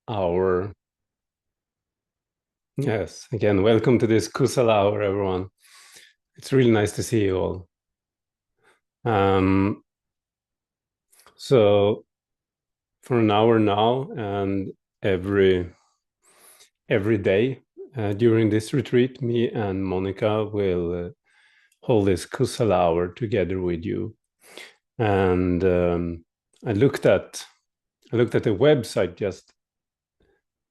hour. Yes, again, welcome to this Kusala hour, everyone. It's really nice to see you all. So for an hour now and every day during this retreat, me and Monica will hold this Kusala hour together with you. And I looked at the website just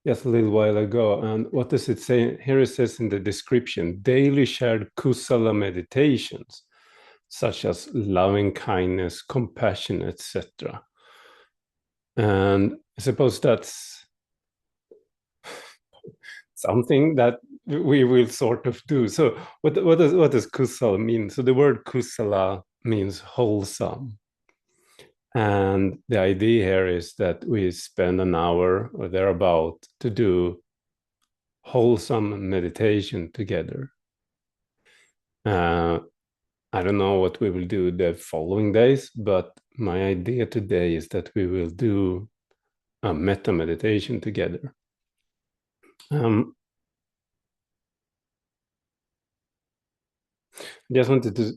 a little while ago, and what does it say? Here it says in the description: daily shared Kusala meditations, such as loving kindness, compassion, etc. And I suppose that's something that we will sort of do. So what does Kusala mean? So the word Kusala means wholesome. And the idea here is that we spend an hour or thereabout to do wholesome meditation together. I don't know what we will do the following days, but my idea today is that we will do a metta meditation together. Just wanted to.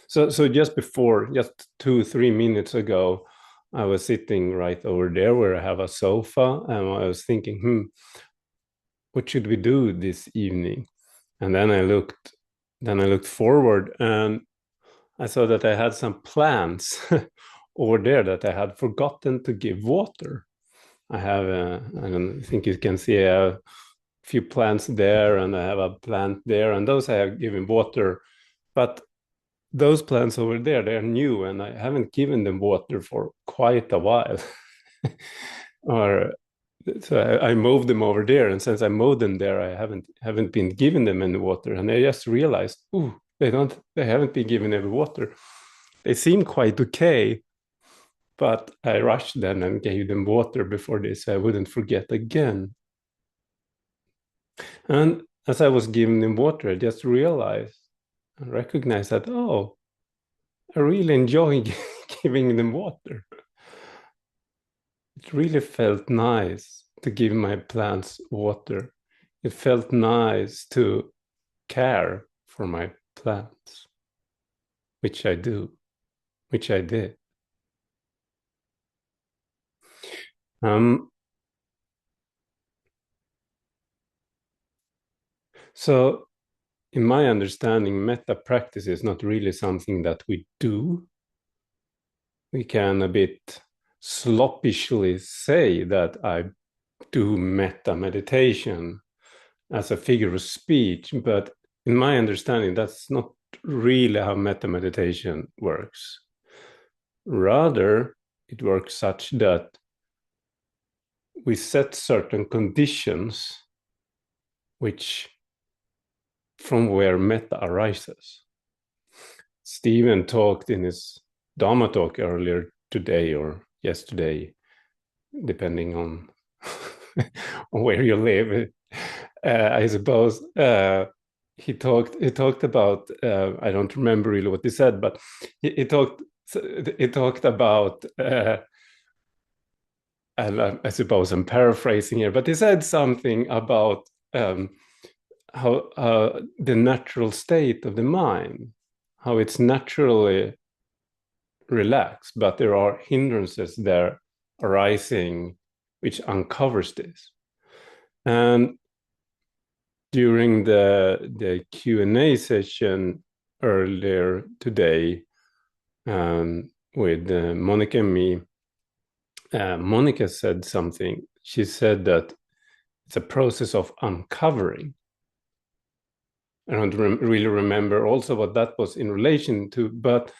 So just before, just 2-3 minutes ago, I was sitting right over there where I have a sofa, and I was thinking, what should we do this evening? And then I looked forward, and I saw that I had some plants over there that I had forgotten to give water. I have, I don't think you can see a few plants there, and I have a plant there, and those I have given water. But those plants over there, they're new, and I haven't given them water for quite a while. Or so I moved them over there, and since I moved them there, I haven't been giving them any water, and I just realized, they haven't been given any water. They seem quite okay, but I rushed then and gave them water before this, so I wouldn't forget again. And as I was giving them water, I just realized and recognized that, I really enjoy giving them water. It really felt nice to give my plants water. It felt nice to care for my plants, which I did. So in my understanding, metta practice is not really something that we do. We can a bit sloppishly say that I do metta meditation as a figure of speech, but in my understanding, that's not really how metta meditation works. Rather, it works such that we set certain conditions from where metta arises. Stephen talked in his Dharma talk earlier today or yesterday, depending on where you live. I suppose he talked about I don't remember really what he said, but he talked about and I suppose I'm paraphrasing here, but he said something about how the natural state of the mind, how it's naturally relaxed, but there are hindrances there arising which uncovers this. And during the Q&A session earlier today with Monica and me, Monica said something. She said that it's a process of uncovering. I don't really remember also what that was in relation to, but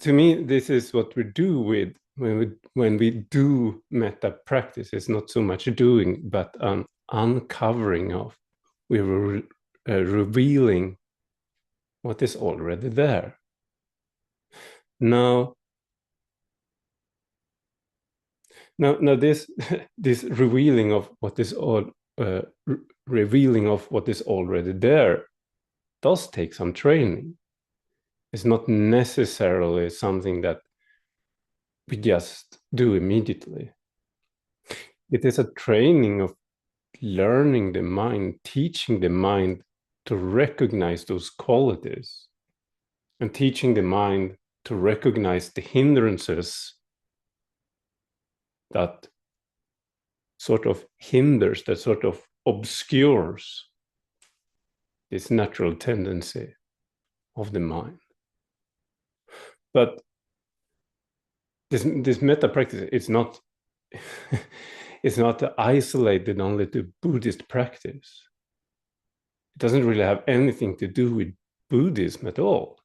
to me, this is what we do with when we do metta practice. It's not so much doing, but an uncovering of. We were revealing what is already there. Now this this revealing of what is revealing of what is already there does take some training. It's not necessarily something that we just do immediately. It is a training of learning the mind, teaching the mind to recognize those qualities, and teaching the mind to recognize the hindrances that sort of hinders, that sort of obscures this natural tendency of the mind. But this metta practice, it's not it's not isolated only to Buddhist practice. It doesn't really have anything to do with Buddhism at all.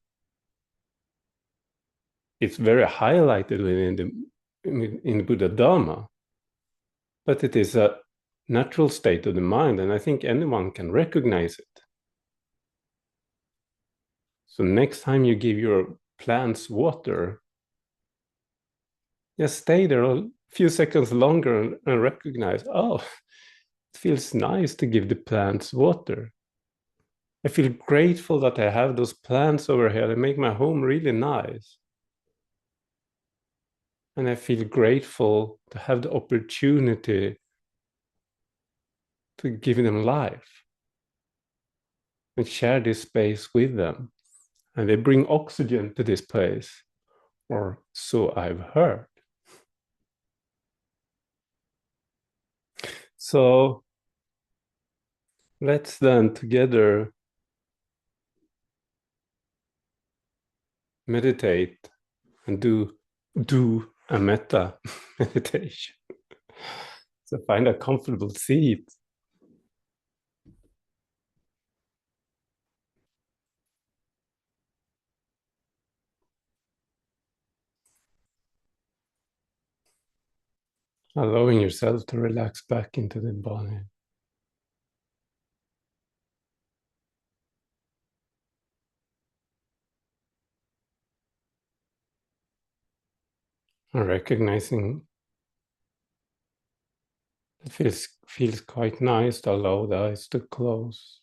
It's very highlighted in the Buddha Dharma, but it is a natural state of the mind, and I think anyone can recognize it. So next time you give your plants water, just stay there a few seconds longer and recognize, oh, it feels nice to give the plants water. I feel grateful that I have those plants over here. They make my home really nice. And I feel grateful to have the opportunity to give them life and share this space with them. And they bring oxygen to this place, or so I've heard. So let's then together meditate and do a metta meditation. So find a comfortable seat. Allowing yourself to relax back into the body. And recognizing it feels quite nice to allow the eyes to close.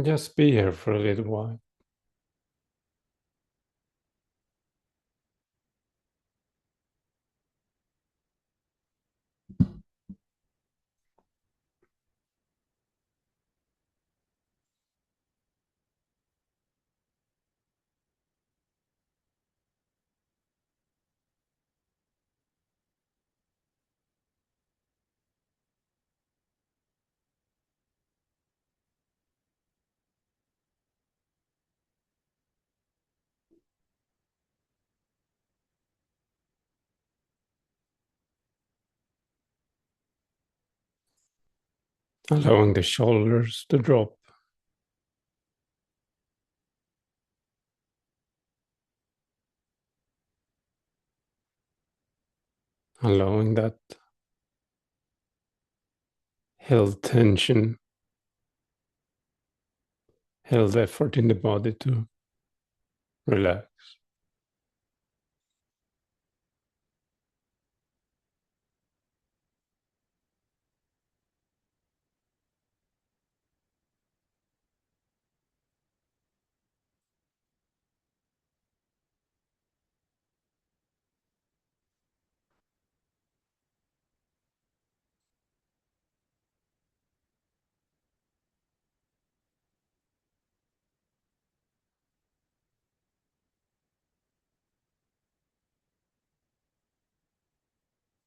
Just be here for a little while. Allowing the shoulders to drop. Allowing that held tension, held effort in the body to relax.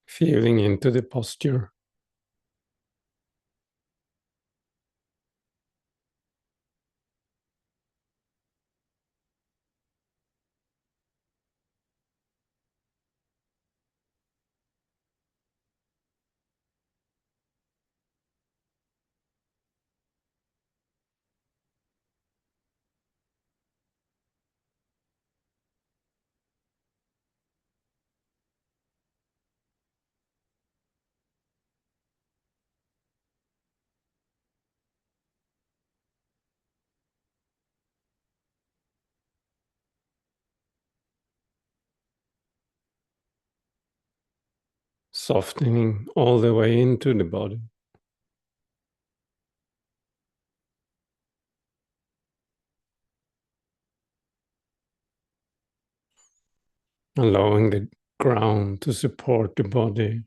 Feeling into the posture. Softening all the way into the body. allowing the ground to support the body.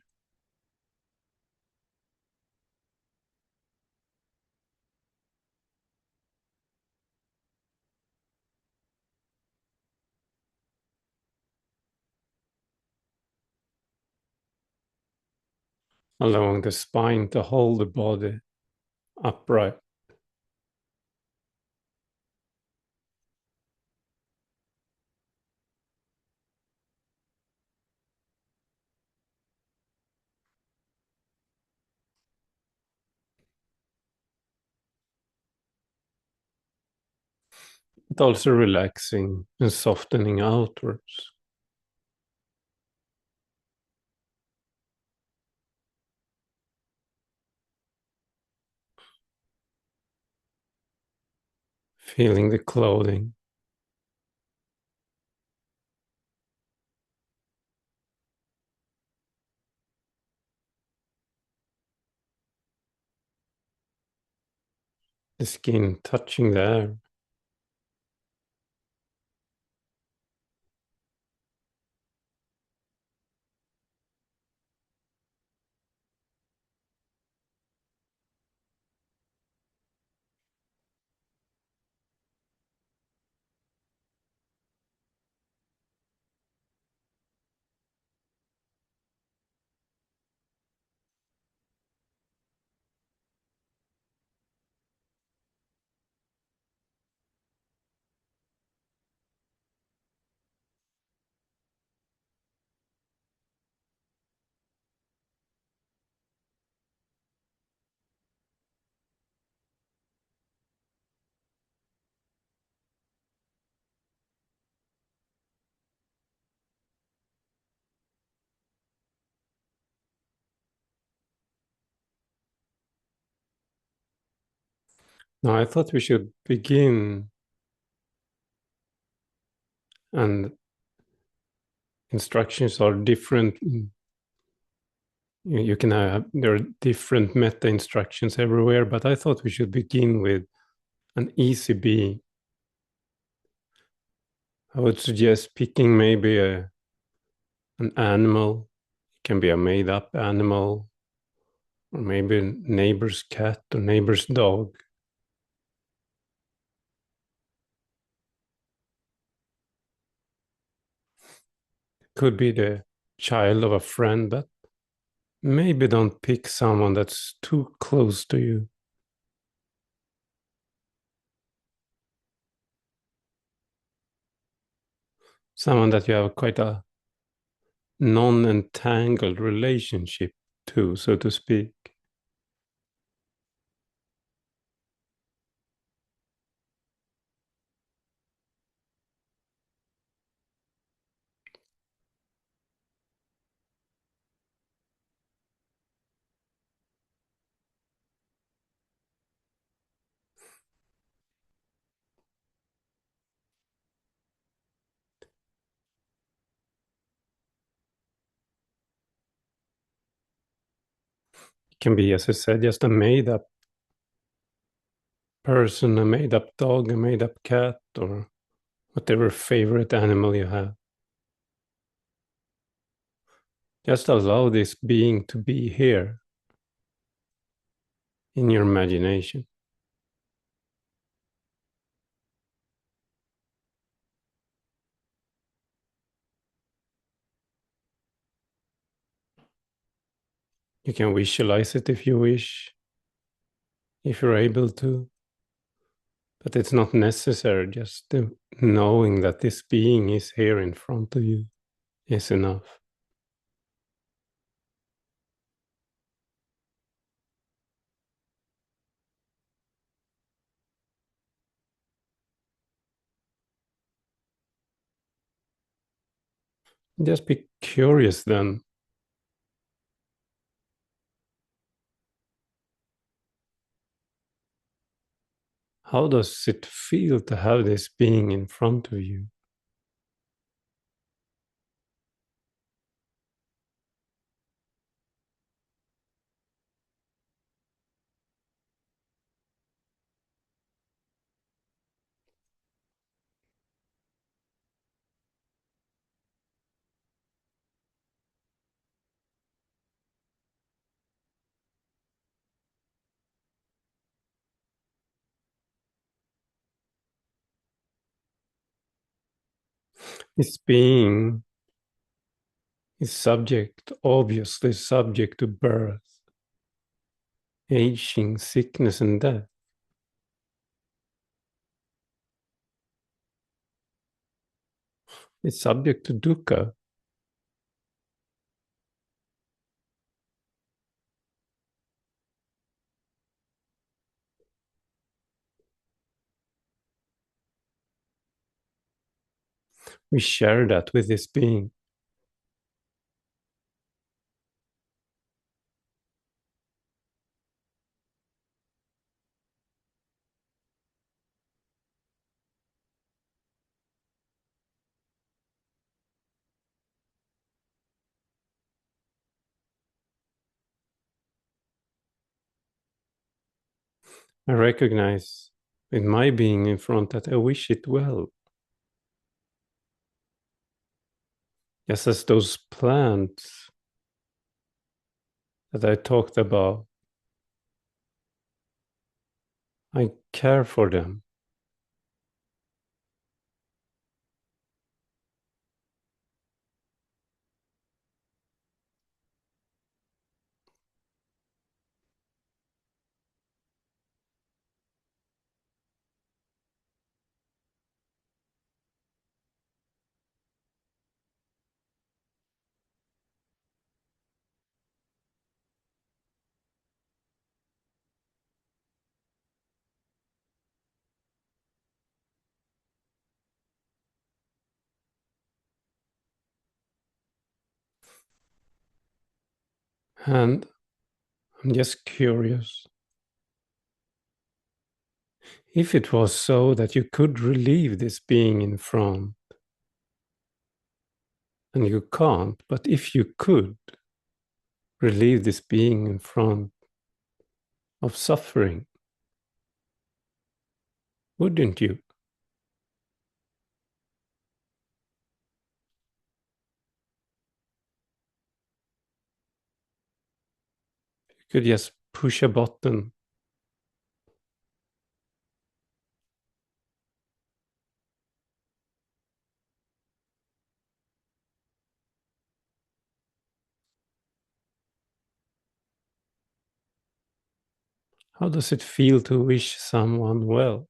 Allowing the spine to hold the body upright. But also relaxing and softening outwards. Feeling the clothing. The skin touching the air. Now, I thought we should begin, and instructions are different. You can have, there are different meta instructions everywhere, but I thought we should begin with an easy being. I would suggest picking maybe an animal. It can be a made up animal, or maybe a neighbor's cat or neighbor's dog. Could be the child of a friend, but maybe don't pick someone that's too close to you. Someone that you have quite a non-entangled relationship to, so to speak. It can be, as I said, just a made up person, a made up dog, a made up cat, or whatever favorite animal you have. Just allow this being to be here in your imagination. You can visualize it if you wish, if you're able to, but it's not necessary. Just knowing that this being is here in front of you is enough. Just be curious then. How does it feel to have this being in front of you? This being is obviously subject to birth, aging, sickness, and death. It's subject to dukkha. We share that with this being. I recognize with my being in front that I wish it well. Just as those plants that I talked about, I care for them. And I'm just curious. If it was so that you could relieve this being in front, and you can't, but if you could relieve this being in front of suffering, wouldn't you? You could just push a button. How does it feel to wish someone well?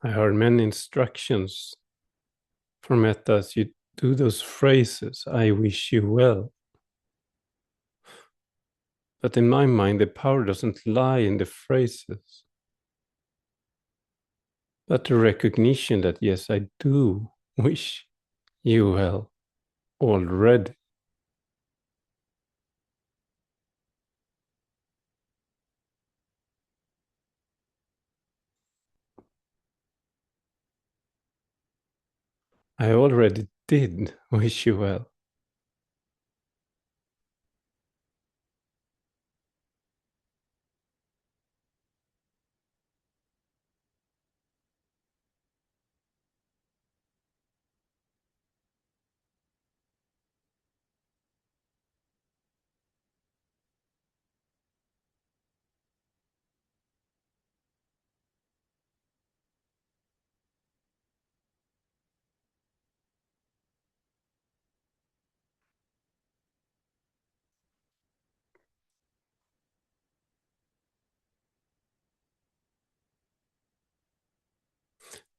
I heard many instructions for metas. You do those phrases, I wish you well. But in my mind, the power doesn't lie in the phrases, but the recognition that, yes, I do wish you well already. I already did wish you well.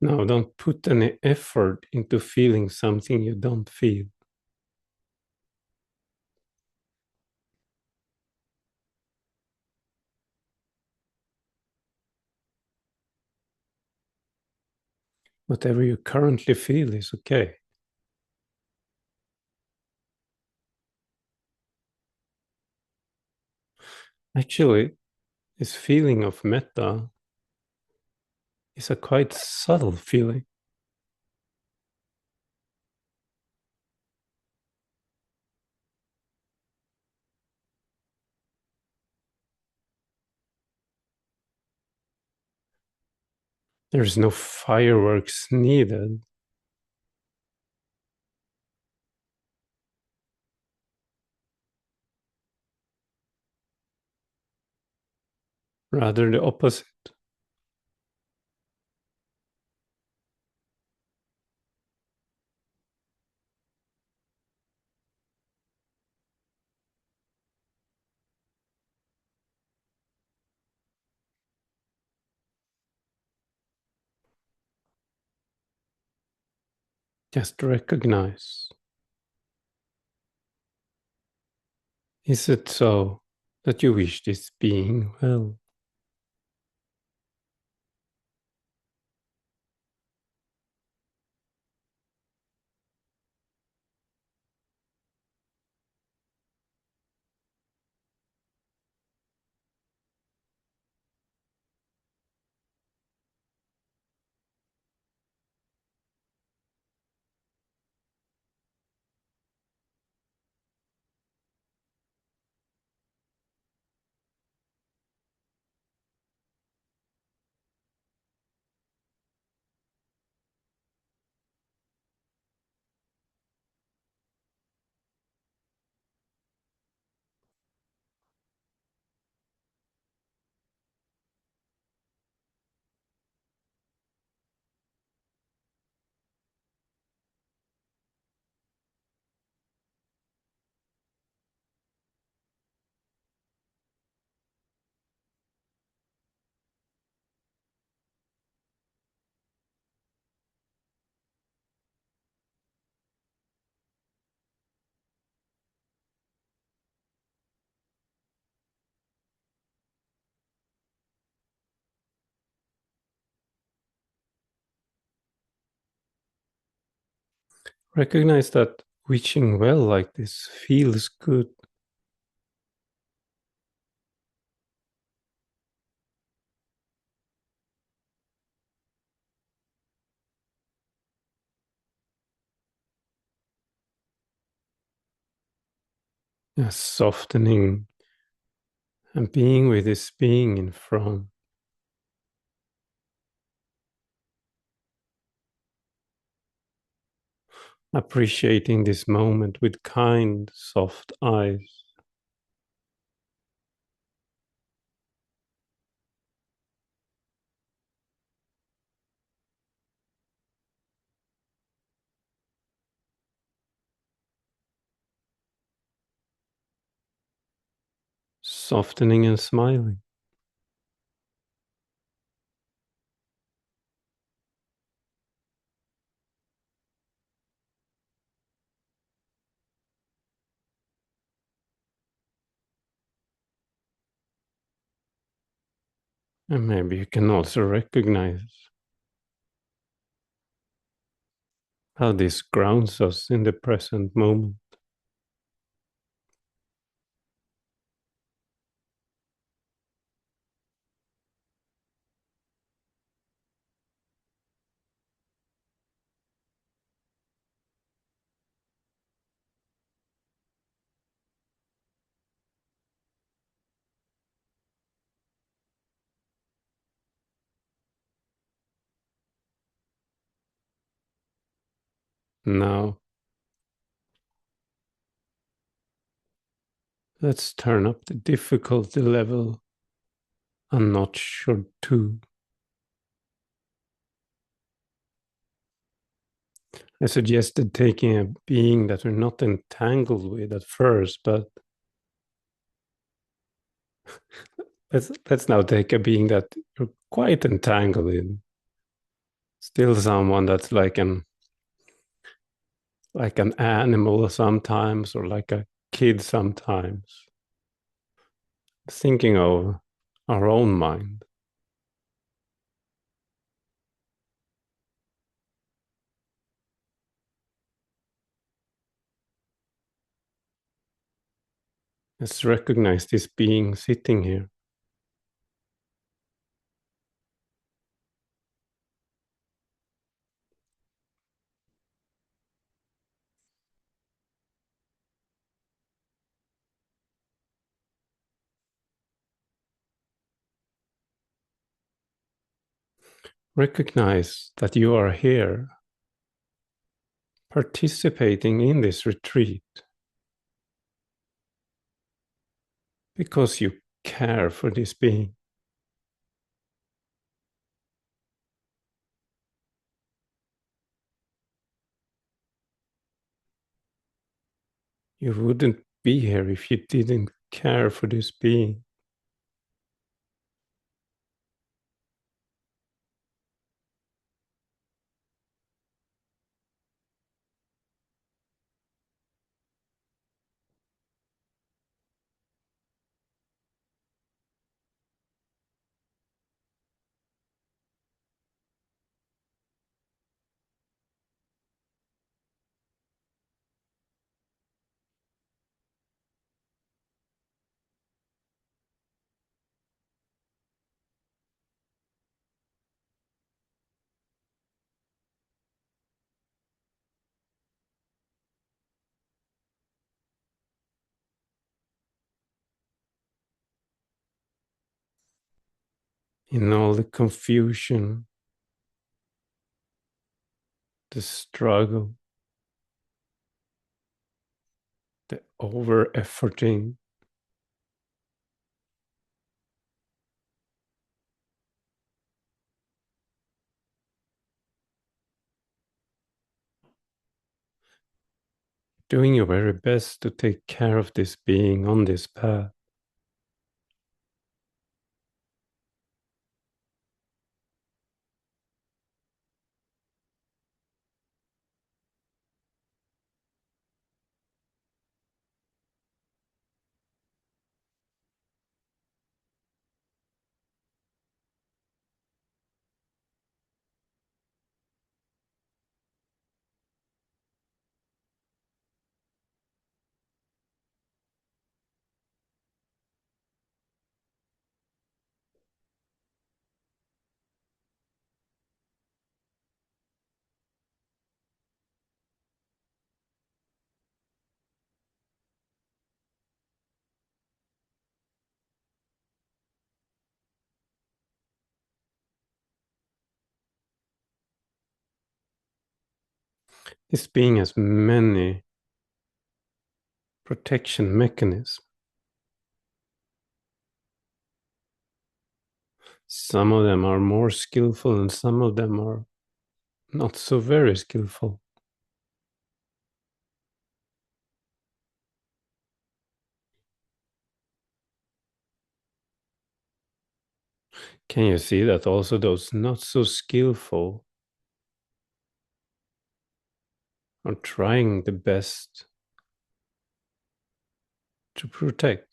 Now, don't put any effort into feeling something you don't feel. Whatever you currently feel is okay. Actually, this feeling of metta is a quite subtle feeling. There's no fireworks needed. Rather the opposite. Just recognize. Is it so that you wish this being well? Recognize that wishing well like this feels good. Yes, softening and being with this being in front. Appreciating this moment with kind, soft eyes. Softening and smiling. And maybe you can also recognize how this grounds us in the present moment. Now, let's turn up the difficulty level a notch or two. I suggested taking a being that we're not entangled with at first, but let's now take a being that you're quite entangled in. Still someone that's like an animal sometimes, or like a kid sometimes. Thinking of our own mind. Let's recognize this being sitting here. Recognize that you are here, participating in this retreat, because you care for this being. You wouldn't be here if you didn't care for this being. In all the confusion, the struggle, the over efforting, doing your very best to take care of this being on this path. This being has many protection mechanisms. Some of them are more skillful and some of them are not so very skillful. Can you see that also those not so skillful are trying the best to protect?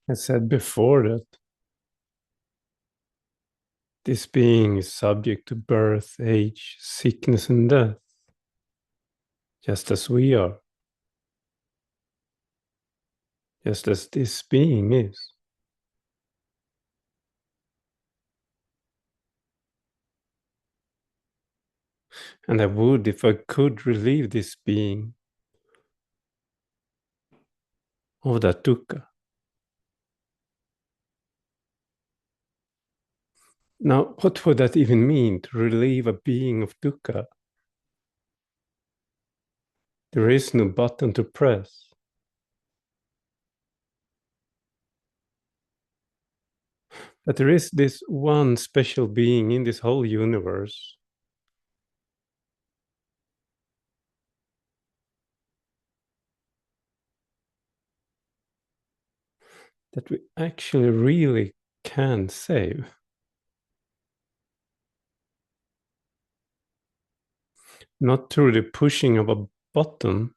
I said before that this being is subject to birth, age, sickness, and death, just as we are, just as this being is. And I would if I could relieve this being of that dukkha. Now, what would that even mean, to relieve a being of dukkha? There is no button to press. But there is this one special being in this whole universe that we actually really can save. Not through the pushing of a button,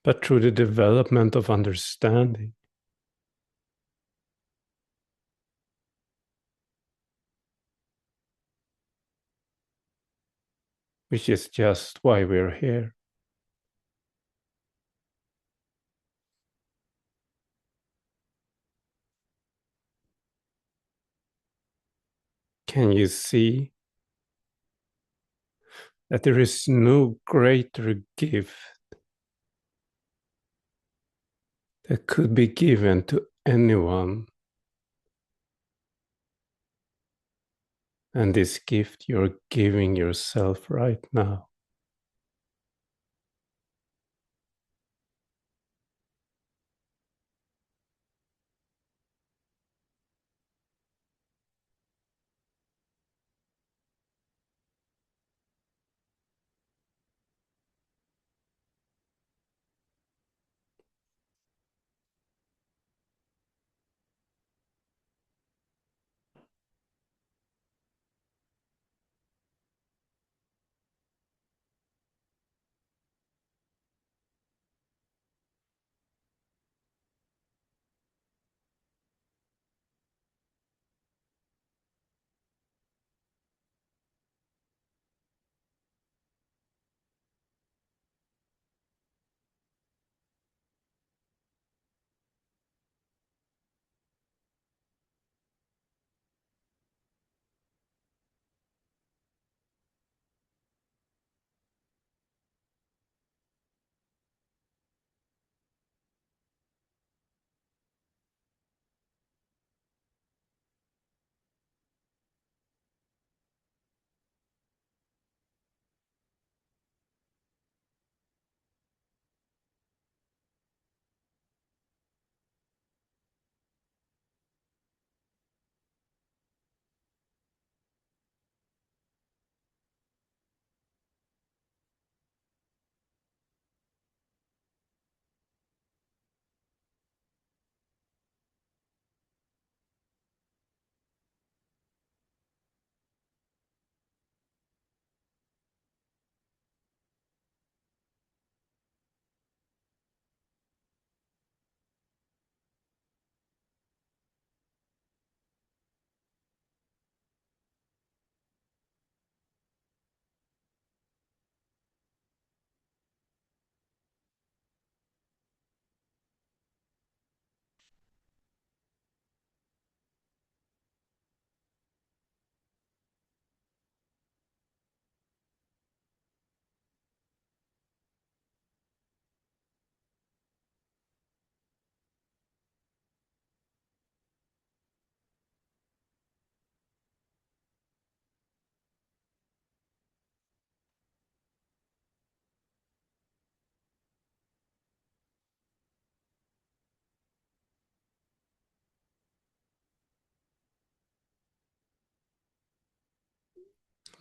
but through the development of understanding. Which is just why we're here. Can you see that there is no greater gift that could be given to anyone than this gift you're giving yourself right now?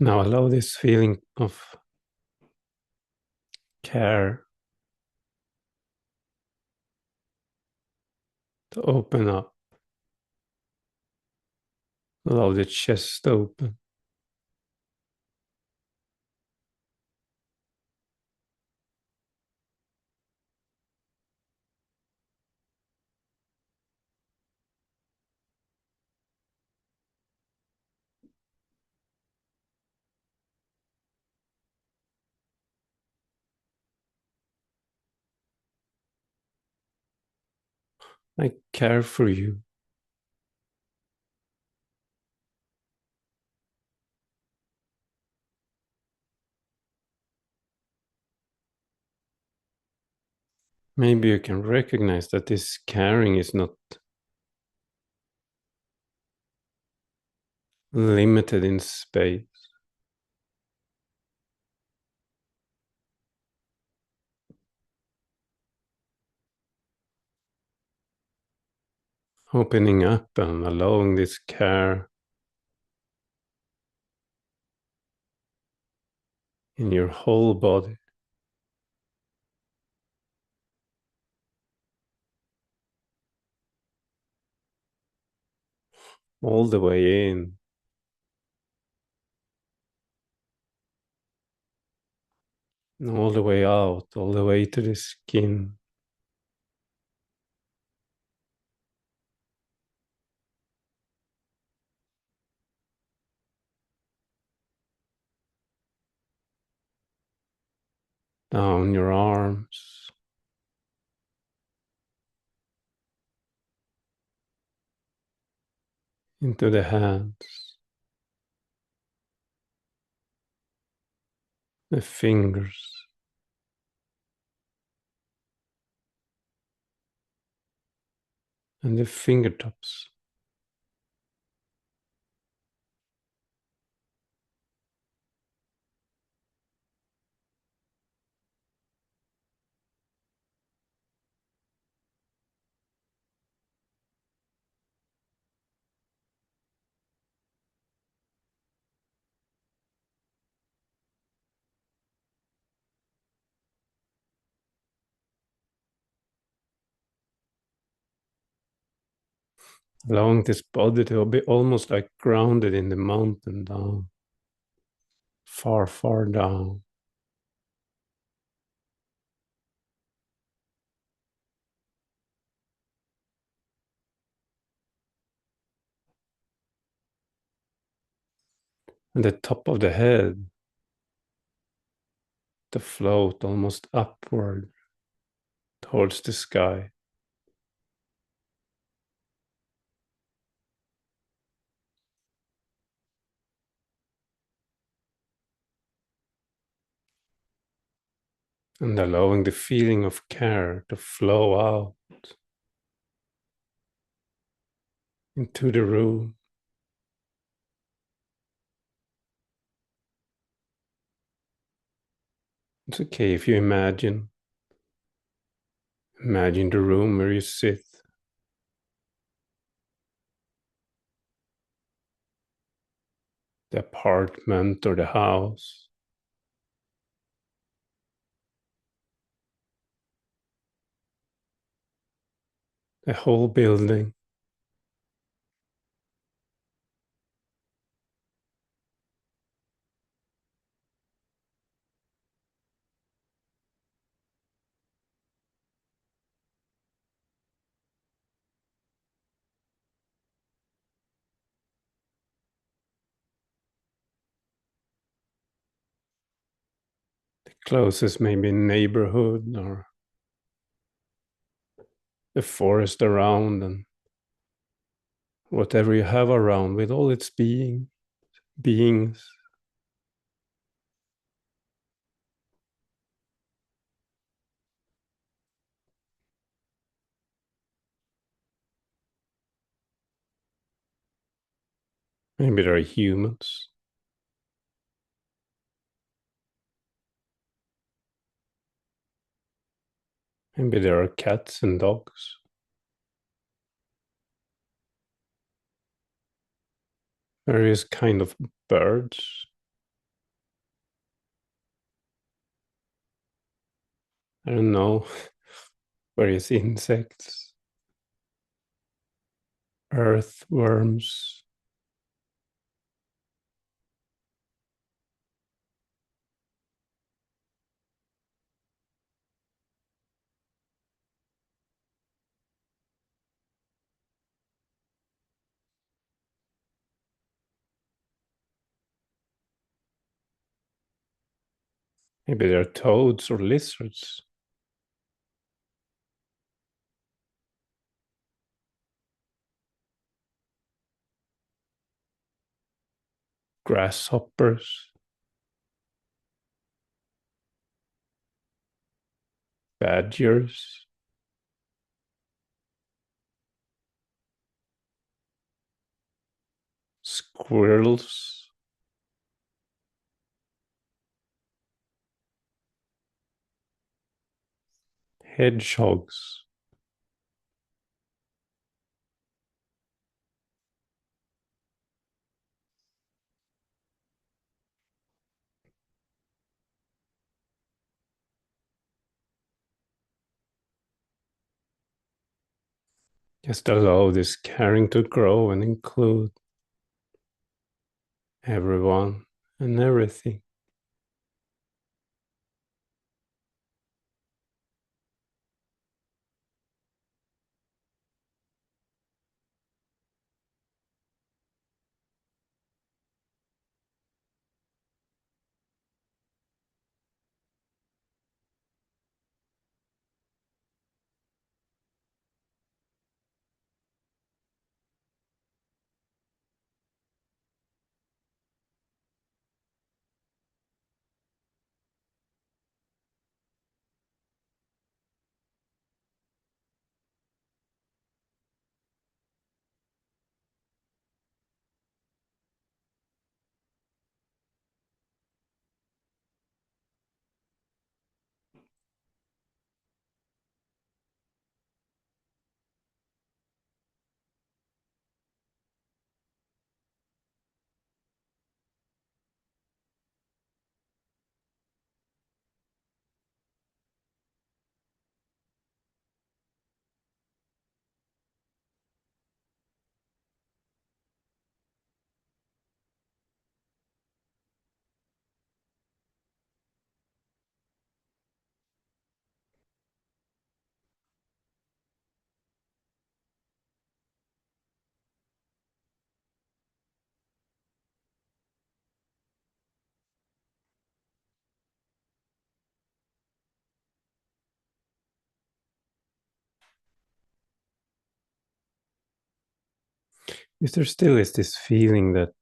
Now allow this feeling of care to open up. Allow the chest open. I care for you. Maybe you can recognize that this caring is not limited in space. Opening up and allowing this care in your whole body. All the way in, and all the way out, all the way to the skin. Down your arms, into the hands, the fingers, and the fingertips. Allowing this body to be almost like grounded in the mountain down, far, far down. And the top of the head to float almost upward towards the sky. And allowing the feeling of care to flow out into the room. It's okay if you imagine the room where you sit, the apartment or the house, the whole building. The closest maybe neighborhood or the forest around, and whatever you have around with all its beings. Maybe there are humans. Maybe there are cats and dogs. Various kind of birds. I don't know. Various insects, earthworms. Maybe there are toads or lizards. Grasshoppers, badgers. squirrels, hedgehogs, just allow this caring to grow and include everyone and everything. If there still is this feeling that,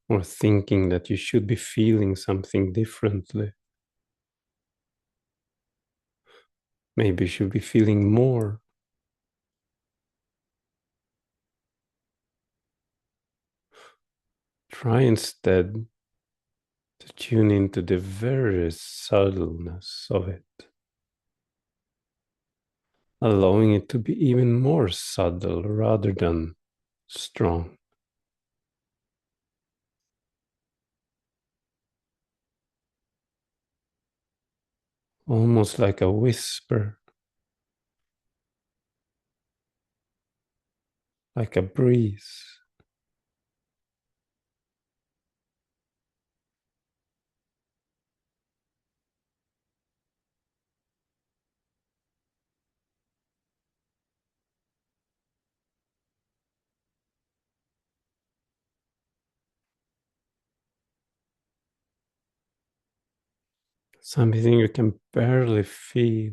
or thinking that you should be feeling something differently, maybe you should be feeling more, try instead to tune into the very subtleness of it, allowing it to be even more subtle rather than strong. Almost like a whisper, like a breeze. Something you can barely feel.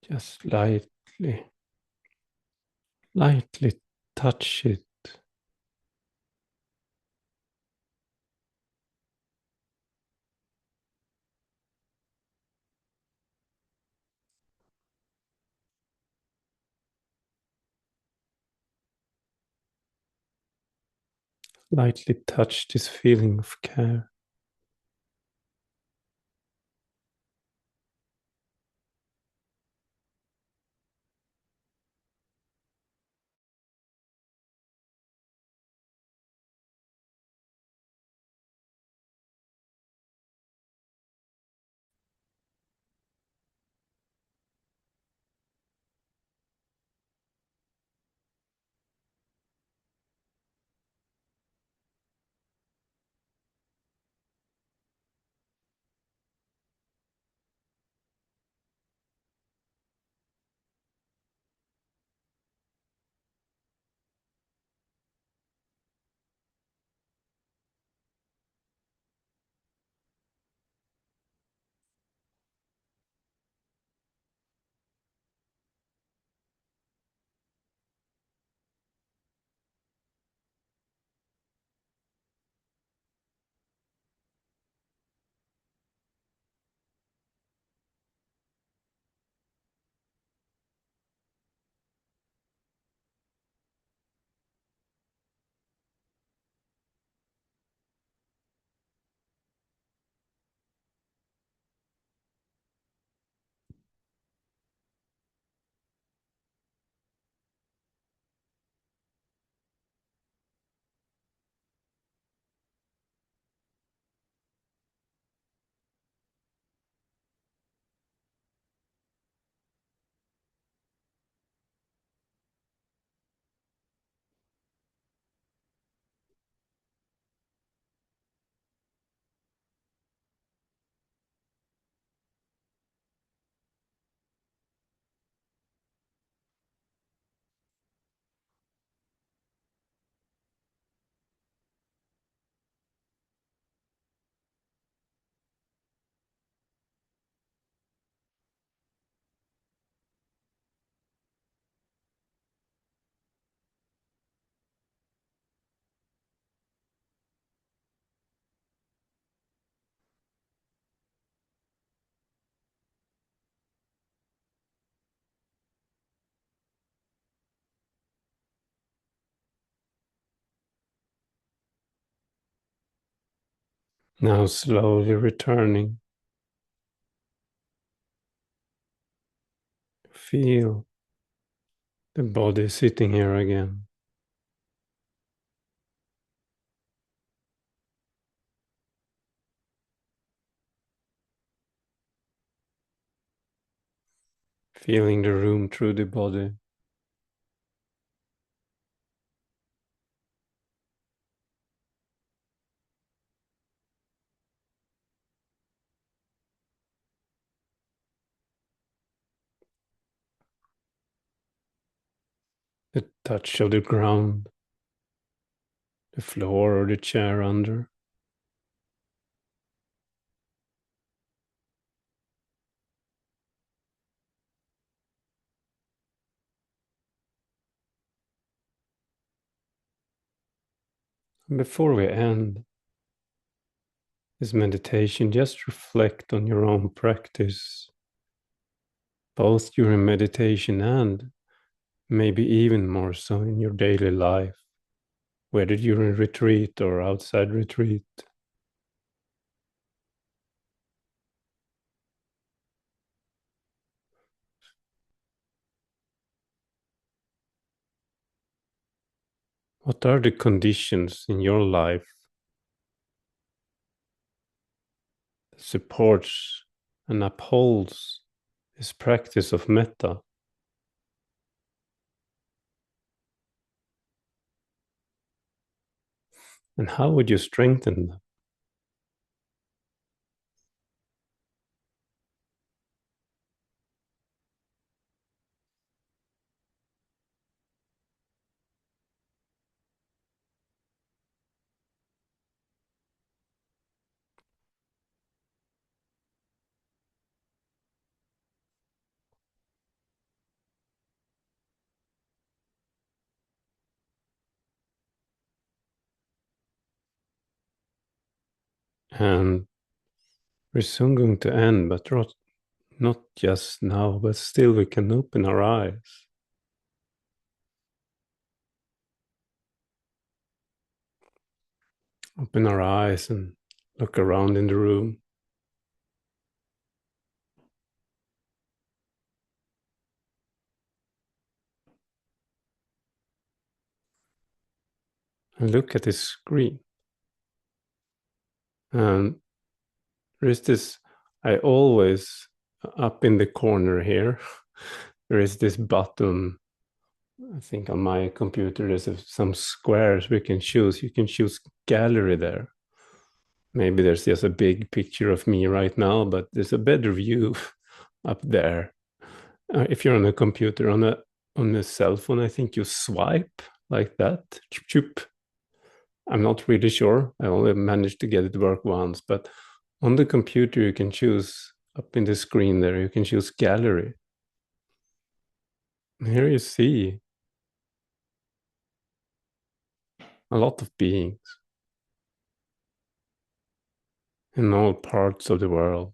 Just lightly touch it. Lightly touch this feeling of care. Now slowly returning. Feel the body sitting here again. Feeling the room through the body. The touch of the ground, the floor or the chair under. And before we end this meditation, just reflect on your own practice, both during meditation and maybe even more so in your daily life, whether during retreat or outside retreat. What are the conditions in your life that supports and upholds this practice of metta? And how would you strengthen them? And we're soon going to end, but not just now, but still we can open our eyes. Open our eyes and look around in the room. And look at this screen. And there is this, I always, up in the corner here, there is this button. I think on my computer there's some squares we can choose. You can choose gallery there. Maybe there's just a big picture of me right now, but there's a better view up there. If you're on a computer, on a cell phone, I think you swipe like that. Choop, choop. I'm not really sure. I only managed to get it to work once, but on the computer you can choose up in the screen there, you can choose gallery. And here you see a lot of beings in all parts of the world.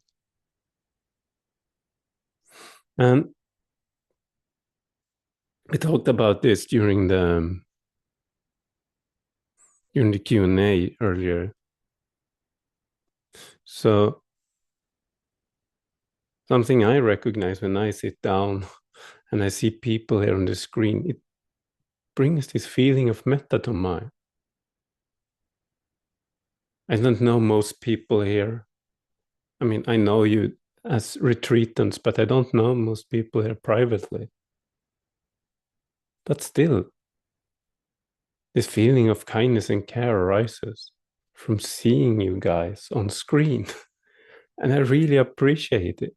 And we talked about this during the Q&A earlier. So something I recognize when I sit down and I see people here on the screen, it brings this feeling of metta to mind. I don't know most people here. I mean, I know you as retreatants, but I don't know most people here privately. But still, this feeling of kindness and care arises from seeing you guys on screen. And I really appreciate it.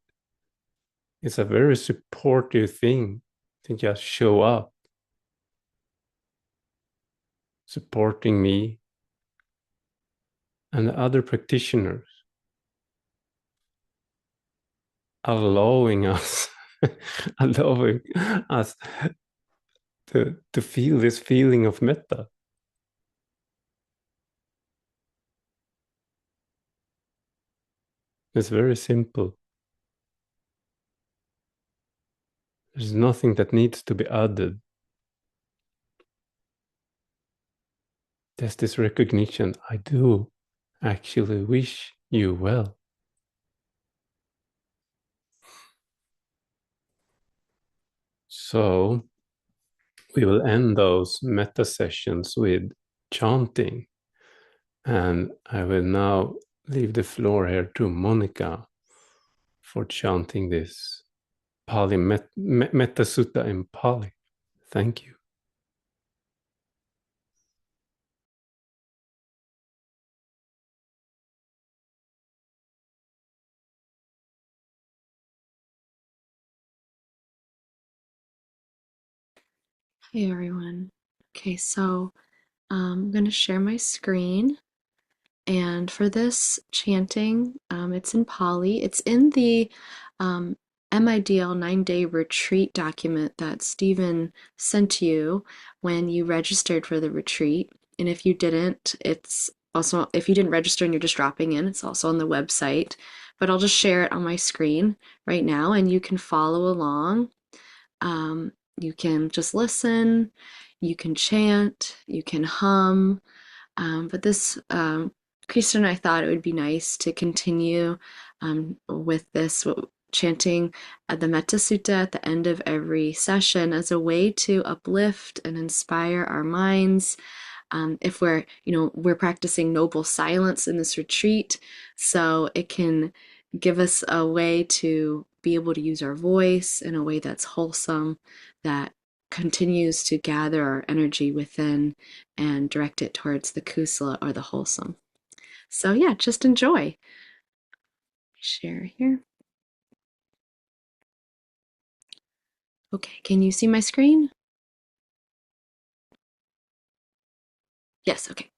It's a very supportive thing to just show up, supporting me and the other practitioners, allowing us, allowing us to feel this feeling of metta. It's very simple. There's nothing that needs to be added. There's this recognition, I do, actually wish you well. So we will end those metta sessions with chanting. And I will now leave the floor here to Monica for chanting this Pali Metta Sutta in Pali. Thank you. Hey everyone. Okay, so I'm going to share my screen. And for this chanting, it's in Pali. It's in the MIDL 9-day retreat document that Stephen sent you when you registered for the retreat. And if you didn't, it's also, if you didn't register and you're just dropping in, it's also on the website. But I'll just share it on my screen right now and you can follow along. You can just listen, you can chant, you can hum. But this, Krister and I thought it would be nice to continue with this chanting at the Metta Sutta at the end of every session as a way to uplift and inspire our minds. If we're practicing noble silence in this retreat, so it can give us a way to be able to use our voice in a way that's wholesome, that continues to gather our energy within and direct it towards the kusala or the wholesome. So yeah, just enjoy. Share here. Okay, can you see my screen? Yes, okay.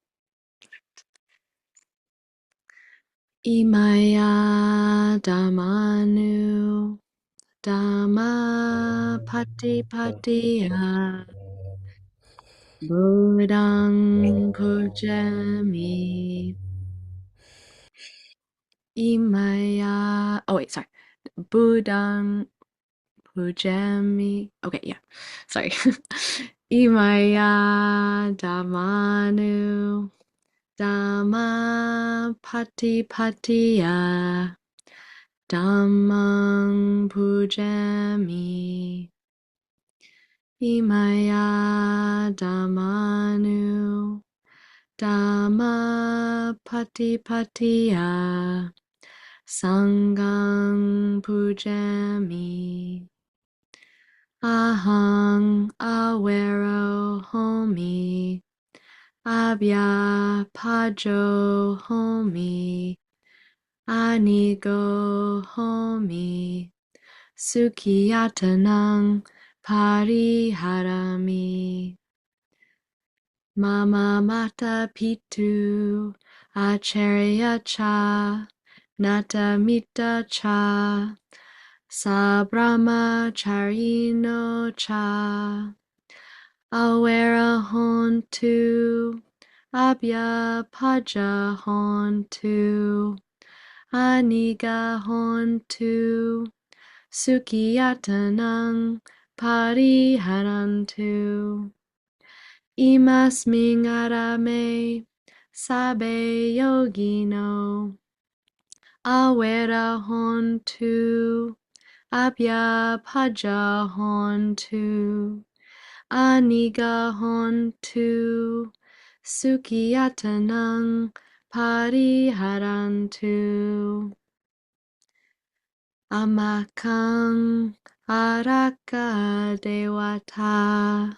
Imaya Dhammanu Dhamma Patipatiya Buddhang Pujami Imaya. Oh wait, sorry. Buddhang Pujami. Okay, yeah. Sorry. Imaya Dhammanu Dhamma Patipatiya Dhammang Pujami Imaya Dhammanu Dhamma Patipatiya Sanghang Pujami Ahang Awero Homi Abhya Pajo Homi Anigo Homi Sukhiyatanang Pariharami Mama Mata Pitu Acharya Cha Nata Mita Cha Sabrahma Charino Cha Awera Hontu Abhya Paja Hontu Aniga Hontu Sukhiyatanang Pariharantu Imasming Arame Sabe Yogino Awera Hontu Abhya Paja Hontu Aniga Hontu Sukhiyatanang Pariharantu Amakang Araka Dewata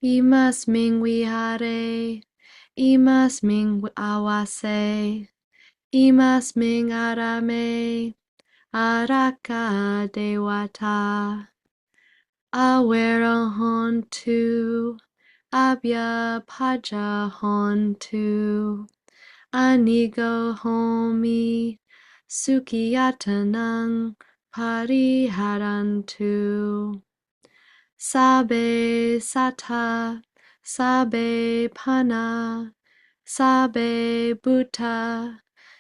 Imasming Wihare Imasming Awase Imasming Arame Araka Dewata Awera Hontu Abhya Paja Hontu Anigo Homi Sukhiyatanang Pariharantu Sabe Sata Sabe Pana Sabe Bhuta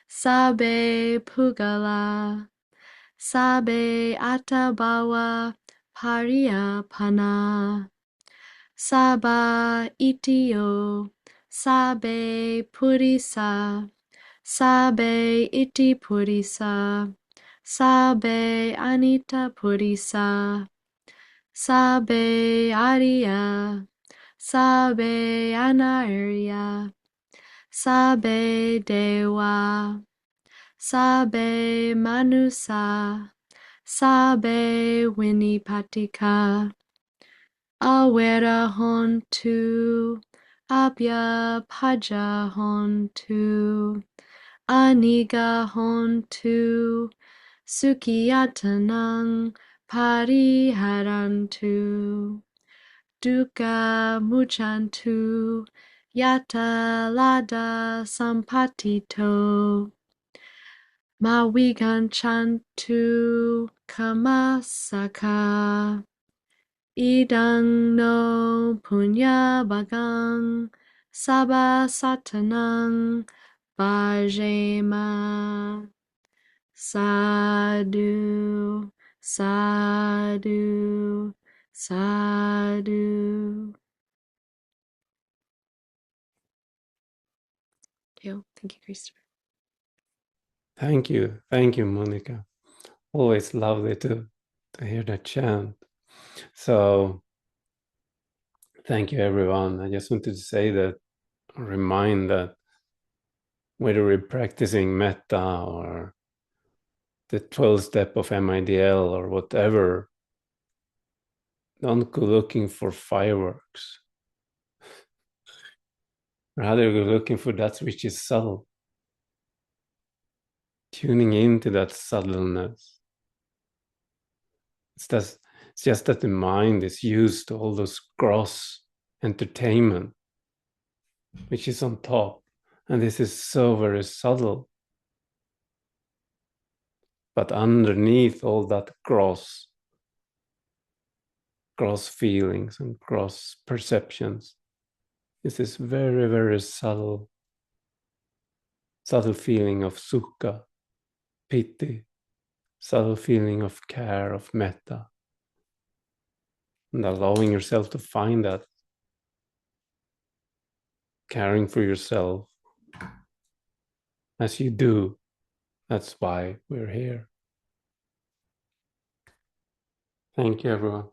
Sabe Pugala Sabe Atabawa Pariyapana Saba Itio Sabe Purisa Sabe iti purisa, sabe anita purisa, sabe arya, sabe anarya, sabe dewa, sabe manusa, sabe winipatika, awera hontu, abya paja hontu, aniga hontu, sukiyatanang pariharantu, dukkha muchantu, yata lada sampatito, mawiganchantu kamasaka, idang no punya bagang, saba satanang bhajema. Sadhu, sadhu, sadhu. Thank you, Krister. Thank you, Monica. Always lovely to hear that chant. So thank you, everyone. I just wanted to say that, remind that whether we're practicing metta or the 12th step of MIDL or whatever, don't go looking for fireworks. Rather, go looking for that which is subtle. Tuning into that subtleness. It's just that the mind is used to all those gross entertainment, which is on top. And this is so very subtle. But underneath all that gross feelings and gross perceptions, is this very, very subtle feeling of sukha, piti, subtle feeling of care, of metta. And allowing yourself to find that, caring for yourself as you do. That's why we're here. Thank you, everyone.